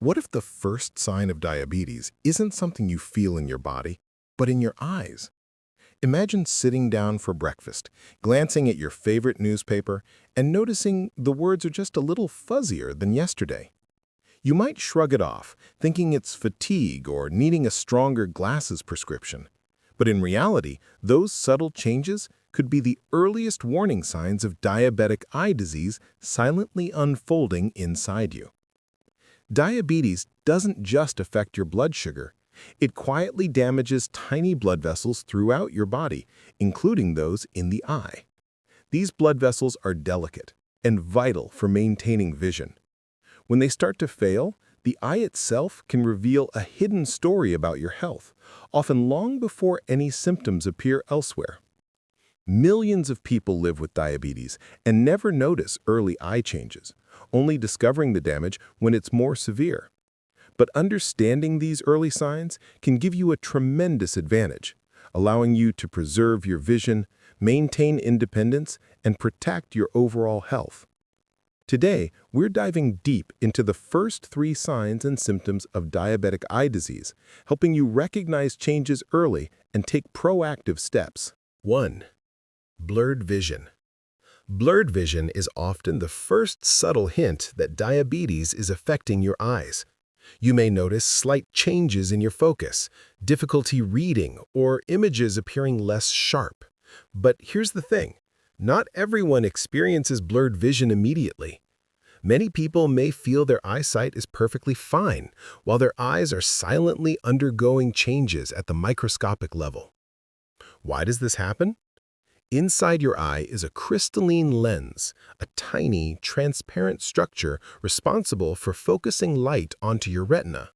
What if the first sign of diabetes isn't something you feel in your body, but in your eyes? Imagine sitting down for breakfast, glancing at your favorite newspaper, and noticing the words are just a little fuzzier than yesterday. You might shrug it off, thinking it's fatigue or needing a stronger glasses prescription. But in reality, those subtle changes could be the earliest warning signs of diabetic eye disease silently unfolding inside you. Diabetes doesn't just affect your blood sugar. It quietly damages tiny blood vessels throughout your body, including those in the eye. These blood vessels are delicate and vital for maintaining vision. When they start to fail, the eye itself can reveal a hidden story about your health, often long before any symptoms appear elsewhere. Millions of people live with diabetes and never notice early eye changes, only discovering the damage when it's more severe. But understanding these early signs can give you a tremendous advantage, allowing you to preserve your vision, maintain independence, and protect your overall health. Today, we're diving deep into the first 3 signs and symptoms of diabetic eye disease, helping you recognize changes early and take proactive steps. 1. Blurred vision. Blurred vision is often the first subtle hint that diabetes is affecting your eyes. You may notice slight changes in your focus, difficulty reading, or images appearing less sharp. But here's the thing. Not everyone experiences blurred vision immediately. Many people may feel their eyesight is perfectly fine, while their eyes are silently undergoing changes at the microscopic level. Why does this happen? Inside your eye is a crystalline lens, a tiny, transparent structure responsible for focusing light onto your retina.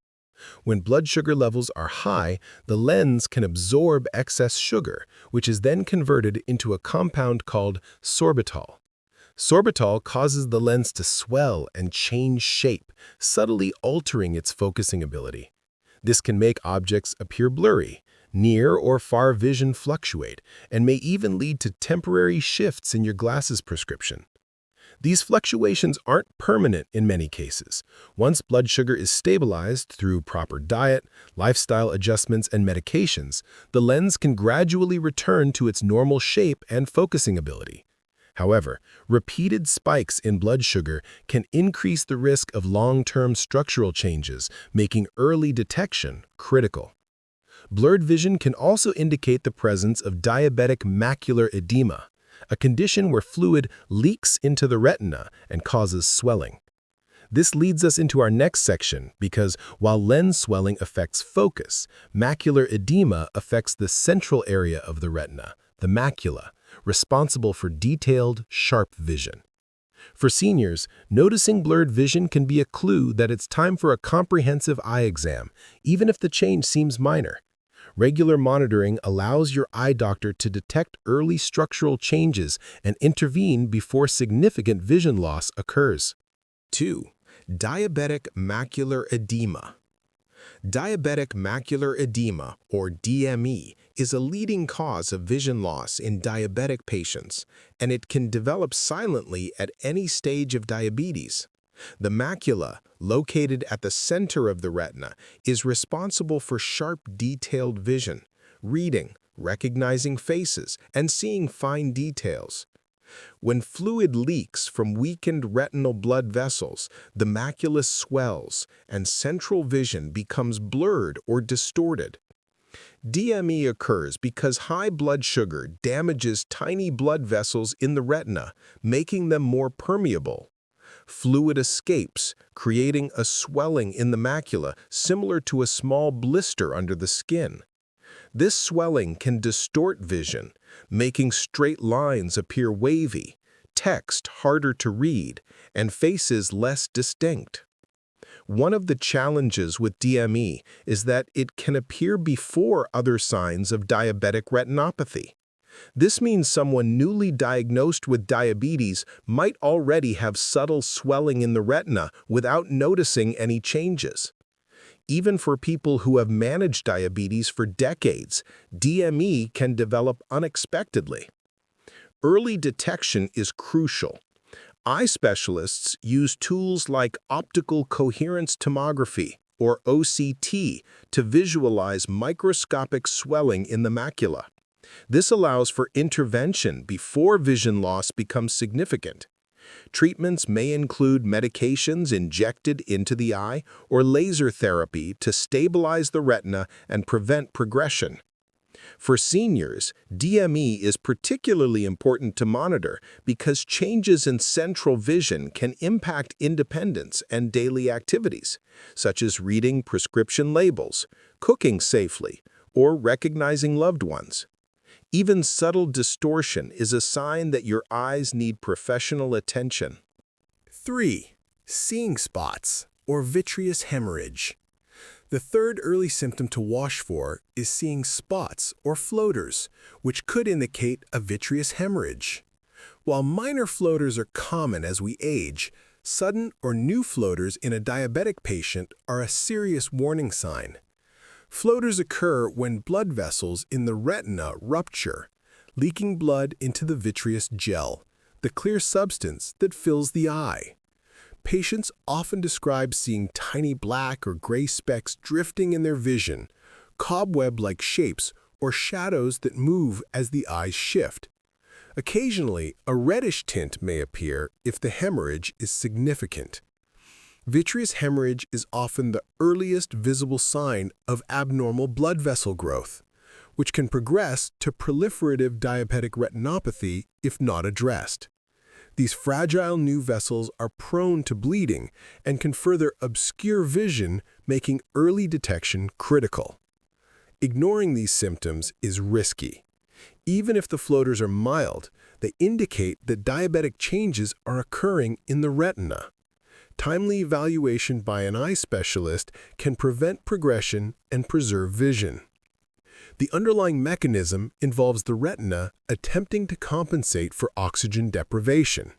When blood sugar levels are high, the lens can absorb excess sugar, which is then converted into a compound called sorbitol. Sorbitol causes the lens to swell and change shape, subtly altering its focusing ability. This can make objects appear blurry, near or far vision fluctuate, and may even lead to temporary shifts in your glasses prescription. These fluctuations aren't permanent in many cases. Once blood sugar is stabilized through proper diet, lifestyle adjustments, and medications, the lens can gradually return to its normal shape and focusing ability. However, repeated spikes in blood sugar can increase the risk of long-term structural changes, making early detection critical. Blurred vision can also indicate the presence of diabetic macular edema, a condition where fluid leaks into the retina and causes swelling. This leads us into our next section because while lens swelling affects focus, macular edema affects the central area of the retina, the macula, responsible for detailed, sharp vision. For seniors, noticing blurred vision can be a clue that it's time for a comprehensive eye exam, even if the change seems minor. Regular monitoring allows your eye doctor to detect early structural changes and intervene before significant vision loss occurs. 2. Diabetic macular edema. Diabetic macular edema, or DME, is a leading cause of vision loss in diabetic patients, and it can develop silently at any stage of diabetes. The macula, located at the center of the retina, is responsible for sharp, detailed vision, reading, recognizing faces, and seeing fine details. When fluid leaks from weakened retinal blood vessels, the macula swells, and central vision becomes blurred or distorted. DME occurs because high blood sugar damages tiny blood vessels in the retina, making them more permeable. Fluid escapes, creating a swelling in the macula similar to a small blister under the skin. This swelling can distort vision, making straight lines appear wavy, text harder to read, and faces less distinct. One of the challenges with DME is that it can appear before other signs of diabetic retinopathy. This means someone newly diagnosed with diabetes might already have subtle swelling in the retina without noticing any changes. Even for people who have managed diabetes for decades, DME can develop unexpectedly. Early detection is crucial. Eye specialists use tools like optical coherence tomography, or OCT, to visualize microscopic swelling in the macula. This allows for intervention before vision loss becomes significant. Treatments may include medications injected into the eye or laser therapy to stabilize the retina and prevent progression. For seniors, DME is particularly important to monitor because changes in central vision can impact independence and daily activities, such as reading prescription labels, cooking safely, or recognizing loved ones. Even subtle distortion is a sign that your eyes need professional attention. 3. Seeing spots, or vitreous hemorrhage. The third early symptom to watch for is seeing spots or floaters, which could indicate a vitreous hemorrhage. While minor floaters are common as we age, sudden or new floaters in a diabetic patient are a serious warning sign. Floaters occur when blood vessels in the retina rupture, leaking blood into the vitreous gel, the clear substance that fills the eye. Patients often describe seeing tiny black or gray specks drifting in their vision, cobweb-like shapes, or shadows that move as the eyes shift. Occasionally, a reddish tint may appear if the hemorrhage is significant. Vitreous hemorrhage is often the earliest visible sign of abnormal blood vessel growth, which can progress to proliferative diabetic retinopathy if not addressed. These fragile new vessels are prone to bleeding and can further obscure vision, making early detection critical. Ignoring these symptoms is risky. Even if the floaters are mild, they indicate that diabetic changes are occurring in the retina. Timely evaluation by an eye specialist can prevent progression and preserve vision. The underlying mechanism involves the retina attempting to compensate for oxygen deprivation.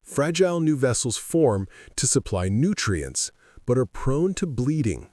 Fragile new vessels form to supply nutrients, but are prone to bleeding.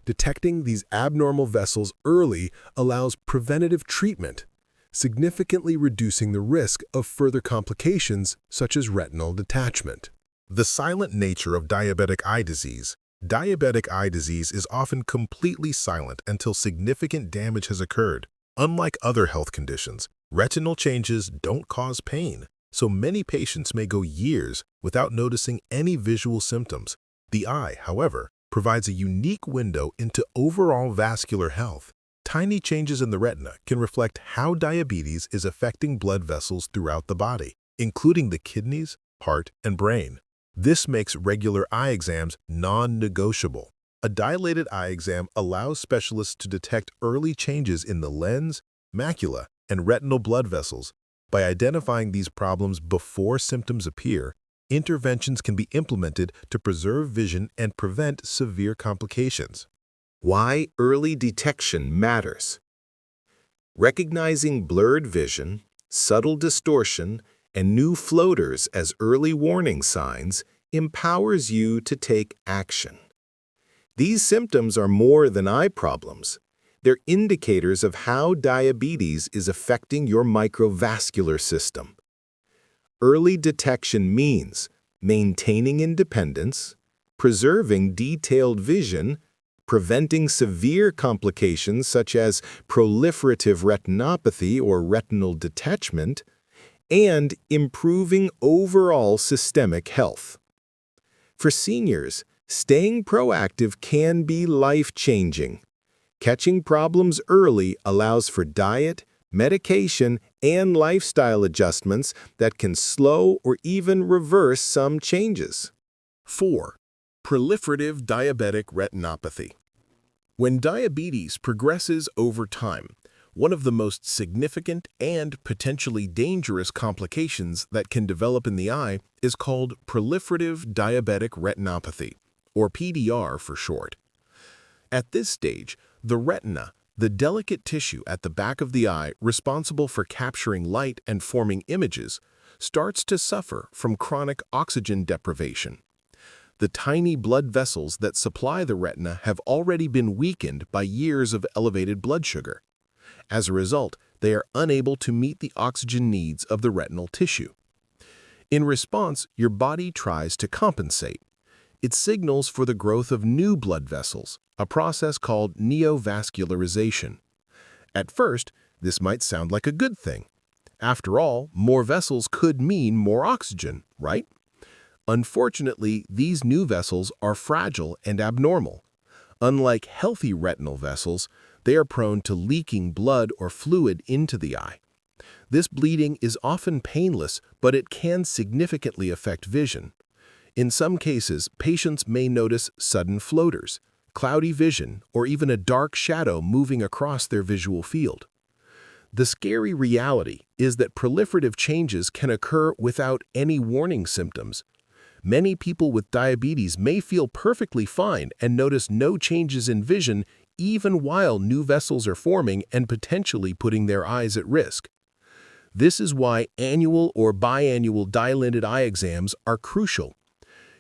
Detecting these abnormal vessels early allows preventative treatment, significantly reducing the risk of further complications such as retinal detachment. The silent nature of diabetic eye disease. Diabetic eye disease is often completely silent until significant damage has occurred. Unlike other health conditions, retinal changes don't cause pain, so many patients may go years without noticing any visual symptoms. The eye, however, provides a unique window into overall vascular health. Tiny changes in the retina can reflect how diabetes is affecting blood vessels throughout the body, including the kidneys, heart, and brain. This makes regular eye exams non-negotiable. A dilated eye exam allows specialists to detect early changes in the lens, macula, and retinal blood vessels. By identifying these problems before symptoms appear, interventions can be implemented to preserve vision and prevent severe complications. Why early detection matters. Recognizing blurred vision, subtle distortion, and new floaters as early warning signs empowers you to take action. These symptoms are more than eye problems. They're indicators of how diabetes is affecting your microvascular system. Early detection means maintaining independence, preserving detailed vision, preventing severe complications such as proliferative retinopathy or retinal detachment, and improving overall systemic health. For seniors, staying proactive can be life-changing. Catching problems early allows for diet, medication, and lifestyle adjustments that can slow or even reverse some changes. 4. Proliferative diabetic retinopathy. When diabetes progresses over time, one of the most significant and potentially dangerous complications that can develop in the eye is called proliferative diabetic retinopathy, or PDR for short. At this stage, the retina, the delicate tissue at the back of the eye responsible for capturing light and forming images, starts to suffer from chronic oxygen deprivation. The tiny blood vessels that supply the retina have already been weakened by years of elevated blood sugar. As a result, they are unable to meet the oxygen needs of the retinal tissue. In response, your body tries to compensate. It signals for the growth of new blood vessels, a process called neovascularization. At first, this might sound like a good thing. After all, more vessels could mean more oxygen, right? Unfortunately, these new vessels are fragile and abnormal. Unlike healthy retinal vessels, they are prone to leaking blood or fluid into the eye. This bleeding is often painless, but it can significantly affect vision. In some cases, patients may notice sudden floaters, cloudy vision, or even a dark shadow moving across their visual field. The scary reality is that proliferative changes can occur without any warning symptoms. Many people with diabetes may feel perfectly fine and notice no changes in vision even while new vessels are forming and potentially putting their eyes at risk. This is why annual or biannual dye-lensed eye exams are crucial.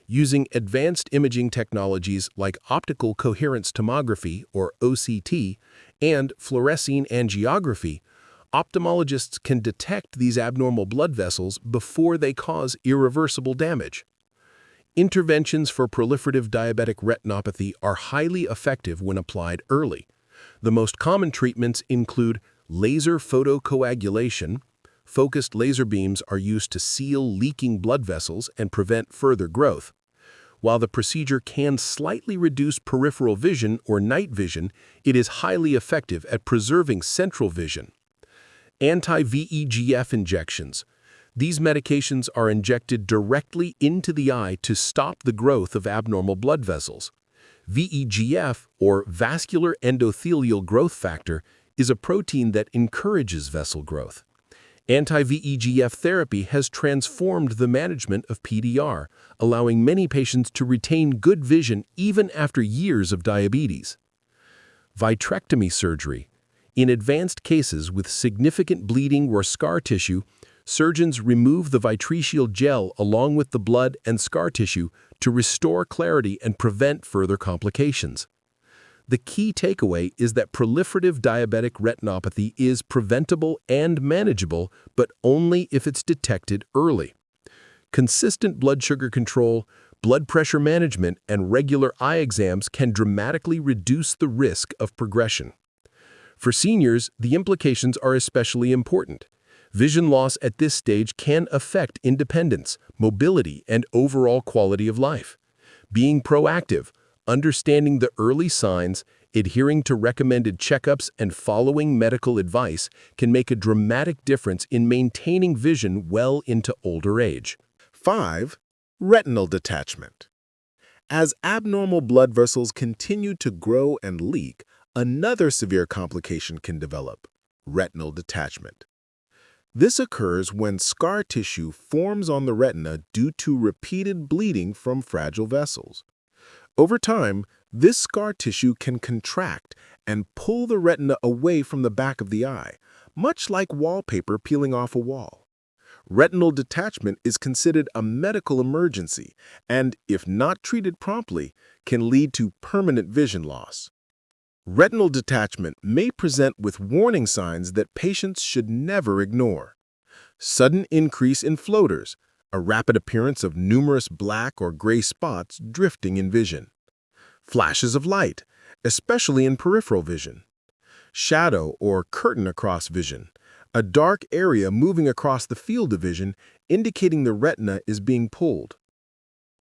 Using advanced imaging technologies like optical coherence tomography, or OCT, and fluorescein angiography, ophthalmologists can detect these abnormal blood vessels before they cause irreversible damage. Interventions for proliferative diabetic retinopathy are highly effective when applied early. The most common treatments include laser photocoagulation. Focused laser beams are used to seal leaking blood vessels and prevent further growth. While the procedure can slightly reduce peripheral vision or night vision, it is highly effective at preserving central vision. Anti-VEGF injections. These medications are injected directly into the eye to stop the growth of abnormal blood vessels. VEGF, or vascular endothelial growth factor, is a protein that encourages vessel growth. Anti-VEGF therapy has transformed the management of PDR, allowing many patients to retain good vision even after years of diabetes. Vitrectomy surgery. In advanced cases with significant bleeding or scar tissue, surgeons remove the vitreal gel along with the blood and scar tissue to restore clarity and prevent further complications. The key takeaway is that proliferative diabetic retinopathy is preventable and manageable, but only if it's detected early. Consistent blood sugar control, blood pressure management, and regular eye exams can dramatically reduce the risk of progression. For seniors, the implications are especially important. Vision loss at this stage can affect independence, mobility, and overall quality of life. Being proactive, understanding the early signs, adhering to recommended checkups, and following medical advice can make a dramatic difference in maintaining vision well into older age. 5. Retinal detachment. As abnormal blood vessels continue to grow and leak, another severe complication can develop: retinal detachment. This occurs when scar tissue forms on the retina due to repeated bleeding from fragile vessels. Over time, this scar tissue can contract and pull the retina away from the back of the eye, much like wallpaper peeling off a wall. Retinal detachment is considered a medical emergency and, if not treated promptly, can lead to permanent vision loss. Retinal detachment may present with warning signs that patients should never ignore. Sudden increase in floaters, a rapid appearance of numerous black or gray spots drifting in vision. Flashes of light, especially in peripheral vision. Shadow or curtain across vision, a dark area moving across the field of vision indicating the retina is being pulled.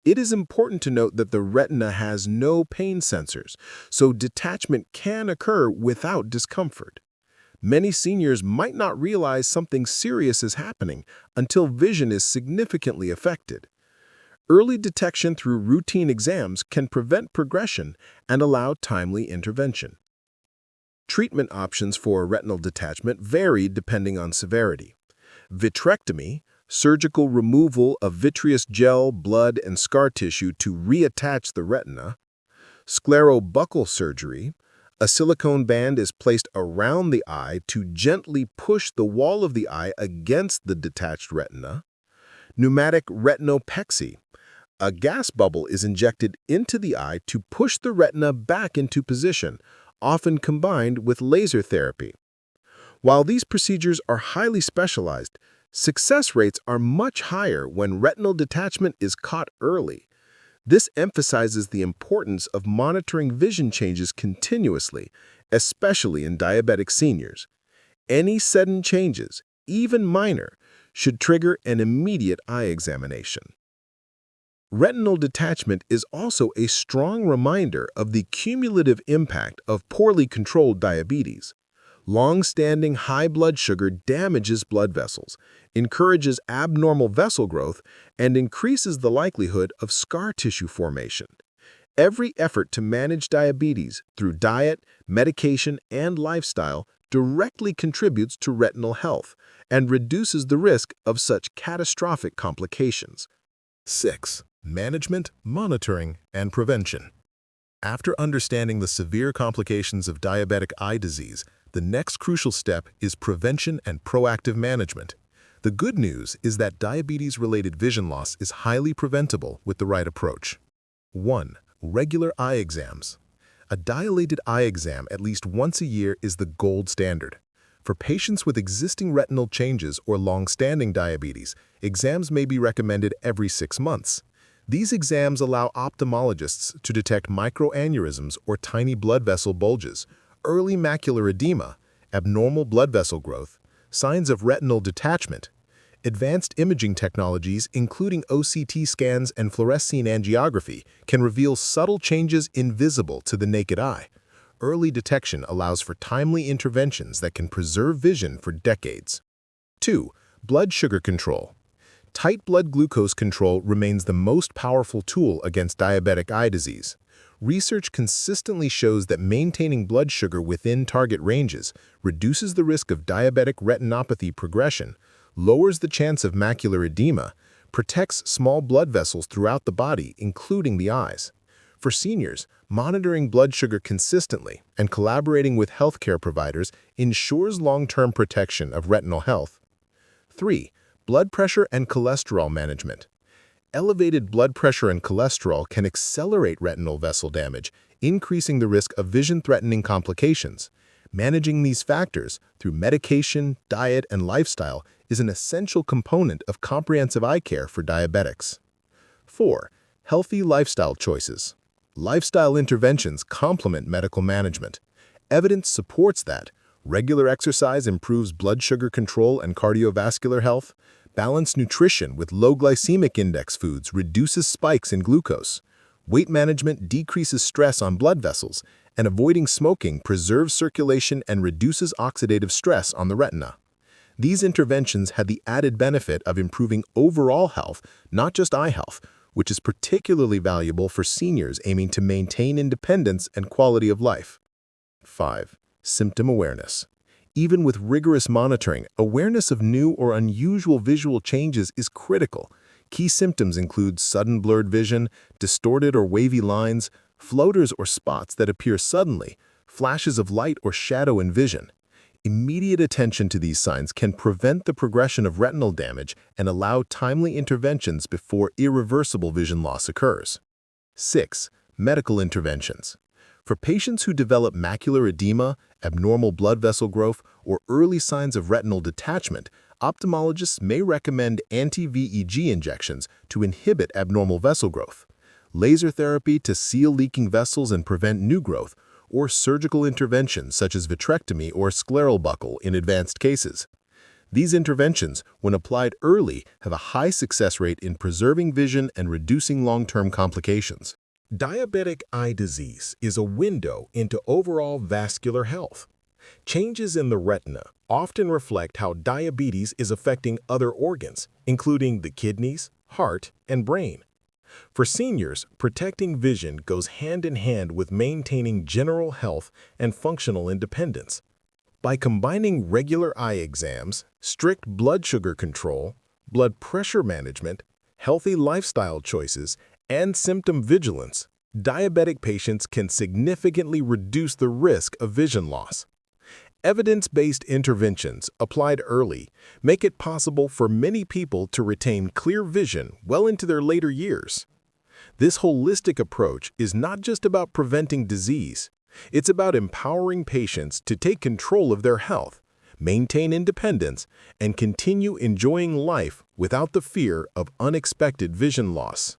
It is important to note that the retina has no pain sensors, so detachment can occur without discomfort. Many seniors might not realize something serious is happening until vision is significantly affected. Early detection through routine exams can prevent progression and allow timely intervention. Treatment options for retinal detachment vary depending on severity. Vitrectomy, surgical removal of vitreous gel, blood, and scar tissue to reattach the retina. Sclerobuccal surgery, a silicone band is placed around the eye to gently push the wall of the eye against the detached retina. Pneumatic retinopexy, a gas bubble is injected into the eye to push the retina back into position, often combined with laser therapy. While these procedures are highly specialized, Success rates are much higher when retinal detachment is caught early. This emphasizes the importance of monitoring vision changes continuously, especially in diabetic seniors. Any sudden changes, even minor, should trigger an immediate eye examination. Retinal detachment is also a strong reminder of the cumulative impact of poorly controlled diabetes. Long-standing high blood sugar damages blood vessels, encourages abnormal vessel growth, and increases the likelihood of scar tissue formation. Every effort to manage diabetes through diet, medication, and lifestyle directly contributes to retinal health and reduces the risk of such catastrophic complications. 6. Management, monitoring, and prevention. After understanding the severe complications of diabetic eye disease, the next crucial step is prevention and proactive management. The good news is that diabetes-related vision loss is highly preventable with the right approach. 1. Regular eye exams. A dilated eye exam at least once a year is the gold standard. For patients with existing retinal changes or long-standing diabetes, exams may be recommended every 6 months. These exams allow ophthalmologists to detect microaneurysms or tiny blood vessel bulges, early macular edema, abnormal blood vessel growth, signs of retinal detachment. Advanced imaging technologies, including OCT scans and fluorescein angiography, can reveal subtle changes invisible to the naked eye. Early detection allows for timely interventions that can preserve vision for decades. 2. Blood sugar control. Tight blood glucose control remains the most powerful tool against diabetic eye disease. Research consistently shows that maintaining blood sugar within target ranges reduces the risk of diabetic retinopathy progression, lowers the chance of macular edema, protects small blood vessels throughout the body, including the eyes. For seniors, monitoring blood sugar consistently and collaborating with healthcare providers ensures long-term protection of retinal health. 3. Blood pressure and cholesterol management. Elevated blood pressure and cholesterol can accelerate retinal vessel damage, increasing the risk of vision-threatening complications. Managing these factors through medication, diet, and lifestyle is an essential component of comprehensive eye care for diabetics. 4. Healthy lifestyle choices. Lifestyle interventions complement medical management. Evidence supports that regular exercise improves blood sugar control and cardiovascular health. Balanced nutrition with low glycemic index foods reduces spikes in glucose. Weight management decreases stress on blood vessels, and avoiding smoking preserves circulation and reduces oxidative stress on the retina. These interventions had the added benefit of improving overall health, not just eye health, which is particularly valuable for seniors aiming to maintain independence and quality of life. 5. Symptom awareness. Even with rigorous monitoring, awareness of new or unusual visual changes is critical. Key symptoms include sudden blurred vision, distorted or wavy lines, floaters or spots that appear suddenly, flashes of light or shadow in vision. Immediate attention to these signs can prevent the progression of retinal damage and allow timely interventions before irreversible vision loss occurs. 6. Medical interventions. For patients who develop macular edema, abnormal blood vessel growth, or early signs of retinal detachment, ophthalmologists may recommend anti-VEG injections to inhibit abnormal vessel growth, laser therapy to seal leaking vessels and prevent new growth, or surgical interventions such as vitrectomy or scleral buckle in advanced cases. These interventions, when applied early, have a high success rate in preserving vision and reducing long-term complications. Diabetic eye disease is a window into overall vascular health. Changes in the retina often reflect how diabetes is affecting other organs, including the kidneys, heart, and brain. For seniors, protecting vision goes hand in hand with maintaining general health and functional independence. By combining regular eye exams, strict blood sugar control, blood pressure management, healthy lifestyle choices, and symptom vigilance, diabetic patients can significantly reduce the risk of vision loss. Evidence-based interventions applied early make it possible for many people to retain clear vision well into their later years. This holistic approach is not just about preventing disease. It's about empowering patients to take control of their health, maintain independence, and continue enjoying life without the fear of unexpected vision loss.